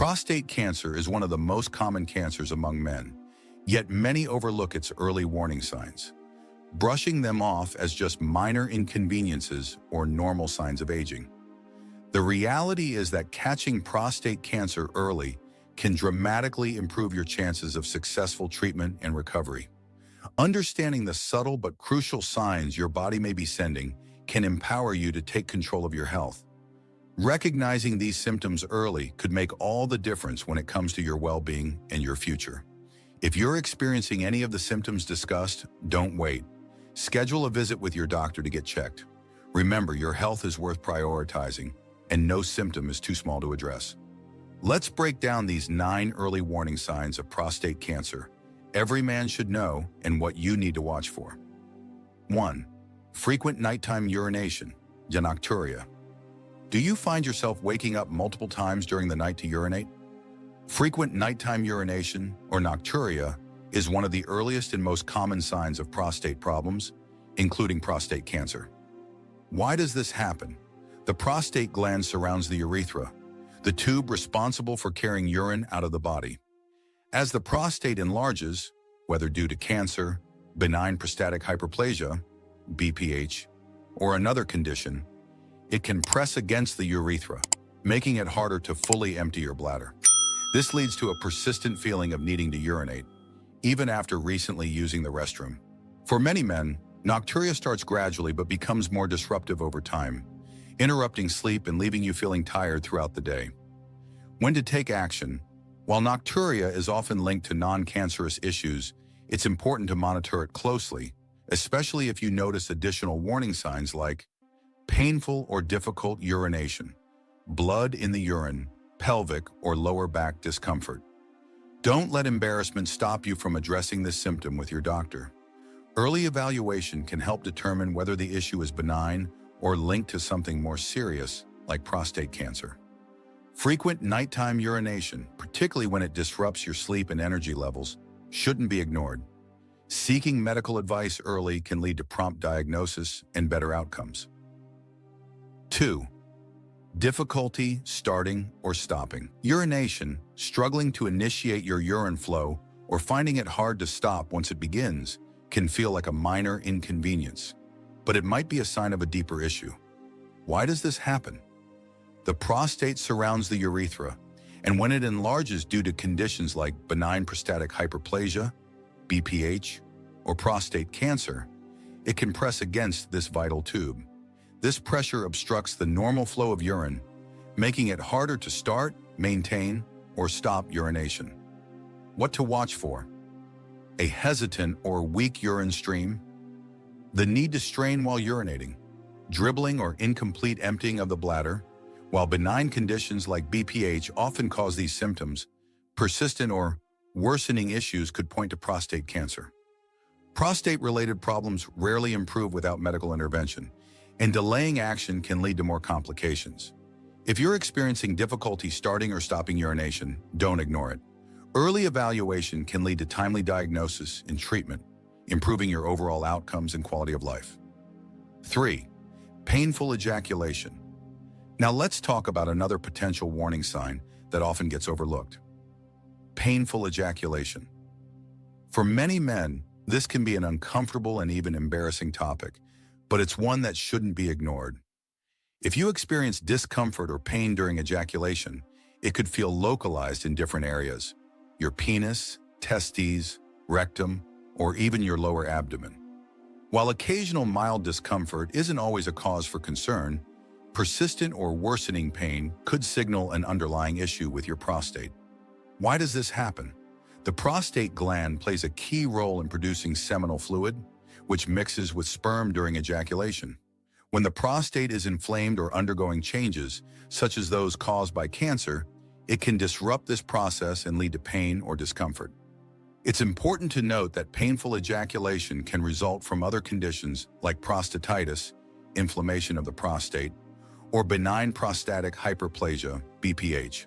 Prostate cancer is one of the most common cancers among men, yet many overlook its early warning signs, brushing them off as just minor inconveniences or normal signs of aging. The reality is that catching prostate cancer early can dramatically improve your chances of successful treatment and recovery. Understanding the subtle but crucial signs your body may be sending can empower you to take control of your health. Recognizing these symptoms early could make all the difference when it comes to your well-being and your future. If you're experiencing any of the symptoms discussed, don't wait. Schedule a visit with your doctor to get checked. Remember, your health is worth prioritizing, and no symptom is too small to address. Let's break down these 9 early warning signs of prostate cancer every man should know and what you need to watch for. 1. Frequent nighttime urination, nocturia. Do you find yourself waking up multiple times during the night to urinate? Frequent nighttime urination, or nocturia, is one of the earliest and most common signs of prostate problems, including prostate cancer. Why does this happen? The prostate gland surrounds the urethra, the tube responsible for carrying urine out of the body. As the prostate enlarges, whether due to cancer, benign prostatic hyperplasia, BPH, or another condition, it can press against the urethra, making it harder to fully empty your bladder. This leads to a persistent feeling of needing to urinate, even after recently using the restroom. For many men, nocturia starts gradually but becomes more disruptive over time, interrupting sleep and leaving you feeling tired throughout the day. When to take action? While nocturia is often linked to non-cancerous issues, it's important to monitor it closely, especially if you notice additional warning signs like painful or difficult urination, blood in the urine, pelvic or lower back discomfort. Don't let embarrassment stop you from addressing this symptom with your doctor. Early evaluation can help determine whether the issue is benign or linked to something more serious, like prostate cancer. Frequent nighttime urination, particularly when it disrupts your sleep and energy levels, shouldn't be ignored. Seeking medical advice early can lead to prompt diagnosis and better outcomes. 2. Difficulty starting or stopping. Urination, struggling to initiate your urine flow, or finding it hard to stop once it begins, can feel like a minor inconvenience, but it might be a sign of a deeper issue. Why does this happen? The prostate surrounds the urethra, and when it enlarges due to conditions like benign prostatic hyperplasia, BPH, or prostate cancer, it can press against this vital tube. This pressure obstructs the normal flow of urine, making it harder to start, maintain, or stop urination. What to watch for? A hesitant or weak urine stream, the need to strain while urinating, dribbling or incomplete emptying of the bladder. While benign conditions like BPH often cause these symptoms, persistent or worsening issues could point to prostate cancer. Prostate-related problems rarely improve without medical intervention, and delaying action can lead to more complications. If you're experiencing difficulty starting or stopping urination, don't ignore it. Early evaluation can lead to timely diagnosis and treatment, improving your overall outcomes and quality of life. 3. Painful ejaculation. Now let's talk about another potential warning sign that often gets overlooked. Painful ejaculation. For many men, this can be an uncomfortable and even embarrassing topic, but it's one that shouldn't be ignored. If you experience discomfort or pain during ejaculation, it could feel localized in different areas: your penis, testes, rectum, or even your lower abdomen. While occasional mild discomfort isn't always a cause for concern, persistent or worsening pain could signal an underlying issue with your prostate. Why does this happen? The prostate gland plays a key role in producing seminal fluid, which mixes with sperm during ejaculation. When the prostate is inflamed or undergoing changes, such as those caused by cancer, it can disrupt this process and lead to pain or discomfort. It's important to note that painful ejaculation can result from other conditions like prostatitis, inflammation of the prostate, or benign prostatic hyperplasia, BPH.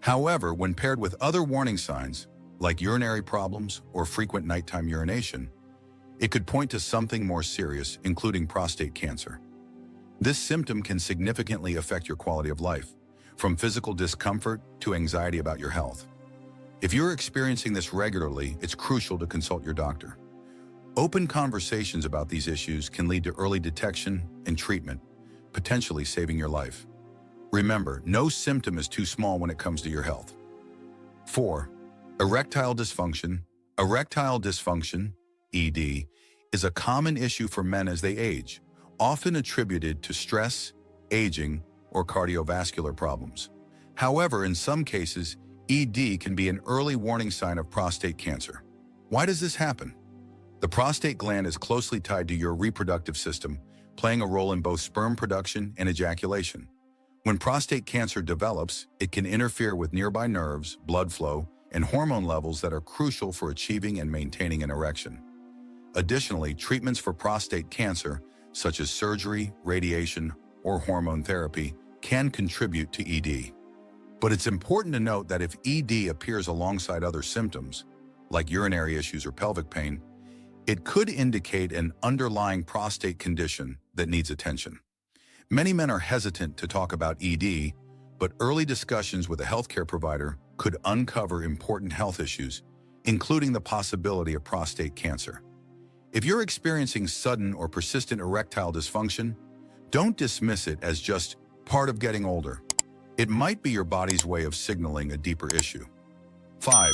However, when paired with other warning signs, like urinary problems or frequent nighttime urination, it could point to something more serious, including prostate cancer. This symptom can significantly affect your quality of life, from physical discomfort to anxiety about your health. If you're experiencing this regularly, it's crucial to consult your doctor. Open conversations about these issues can lead to early detection and treatment, potentially saving your life. Remember, no symptom is too small when it comes to your health. 4. Erectile dysfunction. Erectile dysfunction, ED, is a common issue for men as they age, often attributed to stress, aging, or cardiovascular problems. However, in some cases, ED can be an early warning sign of prostate cancer. Why does this happen? The prostate gland is closely tied to your reproductive system, playing a role in both sperm production and ejaculation. When prostate cancer develops, it can interfere with nearby nerves, blood flow, and hormone levels that are crucial for achieving and maintaining an erection. Additionally, treatments for prostate cancer, such as surgery, radiation, or hormone therapy, can contribute to ED. But it's important to note that if ED appears alongside other symptoms, like urinary issues or pelvic pain, it could indicate an underlying prostate condition that needs attention. Many men are hesitant to talk about ED, but early discussions with a healthcare provider could uncover important health issues, including the possibility of prostate cancer. If you're experiencing sudden or persistent erectile dysfunction, don't dismiss it as just part of getting older. It might be your body's way of signaling a deeper issue. 5.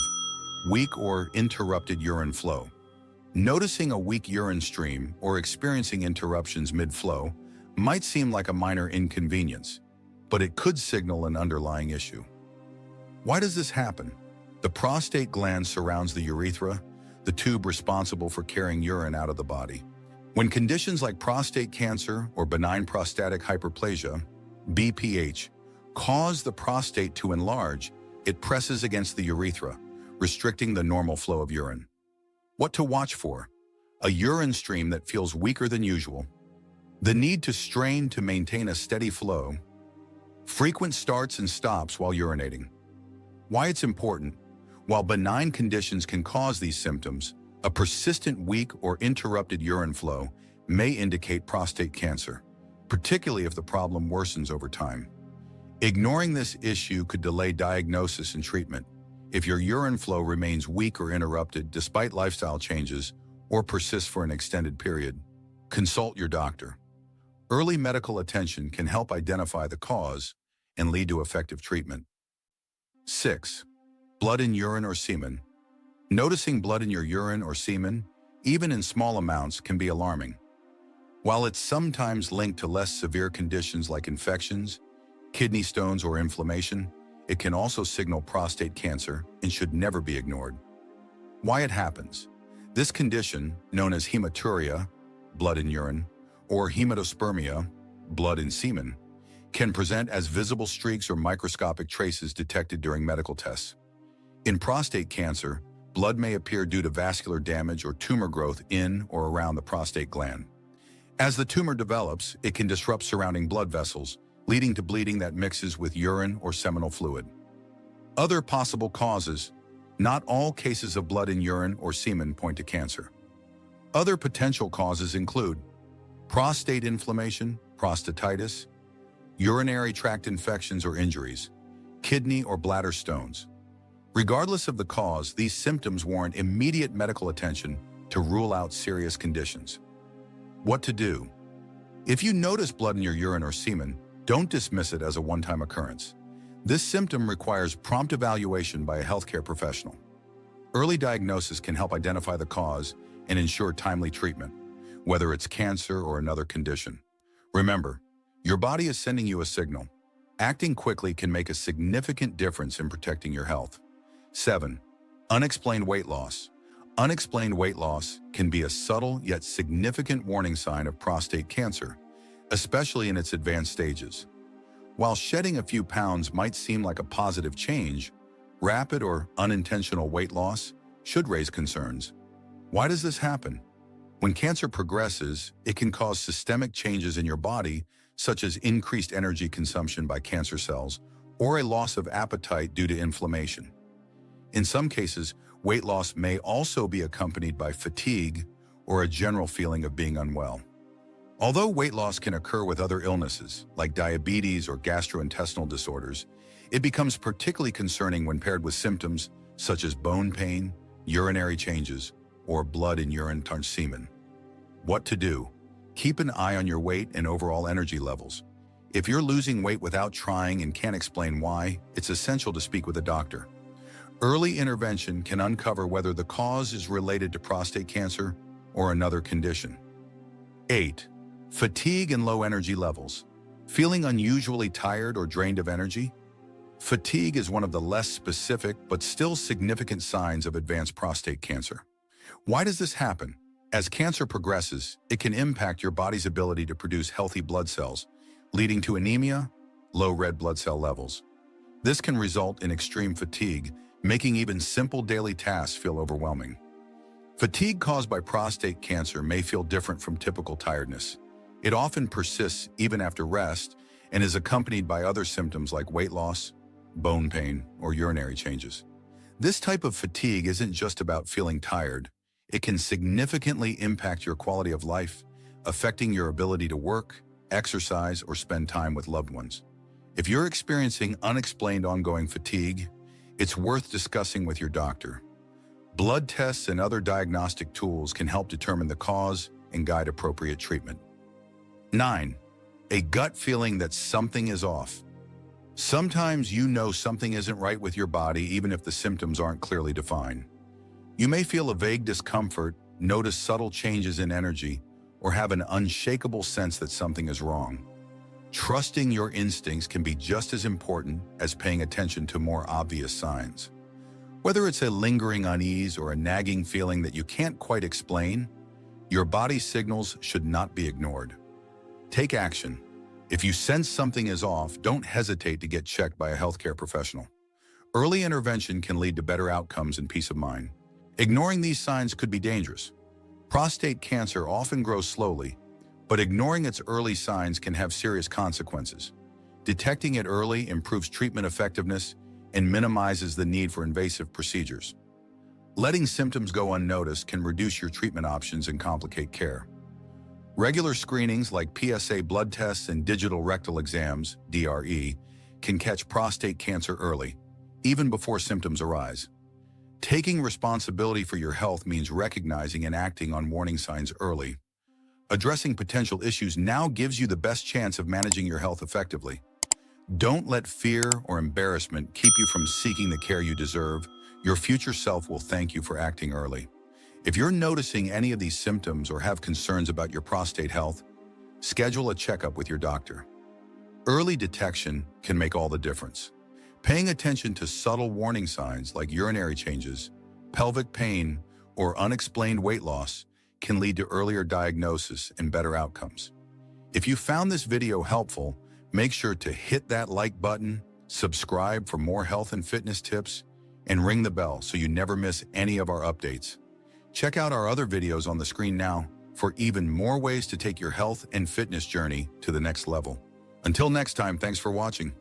Weak or interrupted urine flow. Noticing a weak urine stream or experiencing interruptions mid-flow might seem like a minor inconvenience, but it could signal an underlying issue. Why does this happen? The prostate gland surrounds the urethra, the tube responsible for carrying urine out of the body. When conditions like prostate cancer or benign prostatic hyperplasia, BPH, cause the prostate to enlarge, it presses against the urethra, restricting the normal flow of urine. What to watch for? A urine stream that feels weaker than usual, the need to strain to maintain a steady flow, frequent starts and stops while urinating. Why it's important? While benign conditions can cause these symptoms, a persistent weak or interrupted urine flow may indicate prostate cancer, particularly if the problem worsens over time. Ignoring this issue could delay diagnosis and treatment. If your urine flow remains weak or interrupted despite lifestyle changes or persists for an extended period, consult your doctor. Early medical attention can help identify the cause and lead to effective treatment. 6. Blood in urine or semen. Noticing blood in your urine or semen, even in small amounts, can be alarming. While it's sometimes linked to less severe conditions like infections, kidney stones, or inflammation, it can also signal prostate cancer and should never be ignored. Why it happens? This condition, known as hematuria, blood in urine, or hematospermia, blood in semen, can present as visible streaks or microscopic traces detected during medical tests. In prostate cancer, blood may appear due to vascular damage or tumor growth in or around the prostate gland. As the tumor develops, it can disrupt surrounding blood vessels, leading to bleeding that mixes with urine or seminal fluid. Other possible causes. Not all cases of blood in urine or semen point to cancer. Other potential causes include prostate inflammation, prostatitis, urinary tract infections or injuries, kidney or bladder stones. Regardless of the cause, these symptoms warrant immediate medical attention to rule out serious conditions. What to do? If you notice blood in your urine or semen, don't dismiss it as a one-time occurrence. This symptom requires prompt evaluation by a healthcare professional. Early diagnosis can help identify the cause and ensure timely treatment, whether it's cancer or another condition. Remember, your body is sending you a signal. Acting quickly can make a significant difference in protecting your health. 7. Unexplained weight loss. Unexplained weight loss can be a subtle yet significant warning sign of prostate cancer, especially in its advanced stages. While shedding a few pounds might seem like a positive change, rapid or unintentional weight loss should raise concerns. Why does this happen? When cancer progresses, it can cause systemic changes in your body, such as increased energy consumption by cancer cells or a loss of appetite due to inflammation. In some cases, weight loss may also be accompanied by fatigue or a general feeling of being unwell. Although weight loss can occur with other illnesses, like diabetes or gastrointestinal disorders, it becomes particularly concerning when paired with symptoms such as bone pain, urinary changes, or blood in urine or semen. What to do? Keep an eye on your weight and overall energy levels. If you're losing weight without trying and can't explain why, it's essential to speak with a doctor. Early intervention can uncover whether the cause is related to prostate cancer or another condition. 8. Fatigue and low energy levels. Feeling unusually tired or drained of energy? Fatigue is one of the less specific but still significant signs of advanced prostate cancer. Why does this happen? As cancer progresses, it can impact your body's ability to produce healthy blood cells, leading to anemia, low red blood cell levels. This can result in extreme fatigue, making even simple daily tasks feel overwhelming. Fatigue caused by prostate cancer may feel different from typical tiredness. It often persists even after rest and is accompanied by other symptoms like weight loss, bone pain, or urinary changes. This type of fatigue isn't just about feeling tired. It can significantly impact your quality of life, affecting your ability to work, exercise, or spend time with loved ones. If you're experiencing unexplained ongoing fatigue, it's worth discussing with your doctor. Blood tests and other diagnostic tools can help determine the cause and guide appropriate treatment. 9. A gut feeling that something is off. Sometimes you know something isn't right with your body even if the symptoms aren't clearly defined. You may feel a vague discomfort, notice subtle changes in energy, or have an unshakable sense that something is wrong. Trusting your instincts can be just as important as paying attention to more obvious signs. Whether it's a lingering unease or a nagging feeling that you can't quite explain, your body's signals should not be ignored. Take action. If you sense something is off, don't hesitate to get checked by a healthcare professional. Early intervention can lead to better outcomes and peace of mind. Ignoring these signs could be dangerous. Prostate cancer often grows slowly, but ignoring its early signs can have serious consequences. Detecting it early improves treatment effectiveness and minimizes the need for invasive procedures. Letting symptoms go unnoticed can reduce your treatment options and complicate care. Regular screenings like PSA blood tests and digital rectal exams, DRE, can catch prostate cancer early, even before symptoms arise. Taking responsibility for your health means recognizing and acting on warning signs early. Addressing potential issues now gives you the best chance of managing your health effectively. Don't let fear or embarrassment keep you from seeking the care you deserve. Your future self will thank you for acting early. If you're noticing any of these symptoms or have concerns about your prostate health, schedule a checkup with your doctor. Early detection can make all the difference. Paying attention to subtle warning signs like urinary changes, pelvic pain, or unexplained weight loss can lead to earlier diagnosis and better outcomes. If you found this video helpful, make sure to hit that like button, subscribe for more health and fitness tips, and ring the bell so you never miss any of our updates. Check out our other videos on the screen now for even more ways to take your health and fitness journey to the next level. Until next time, thanks for watching.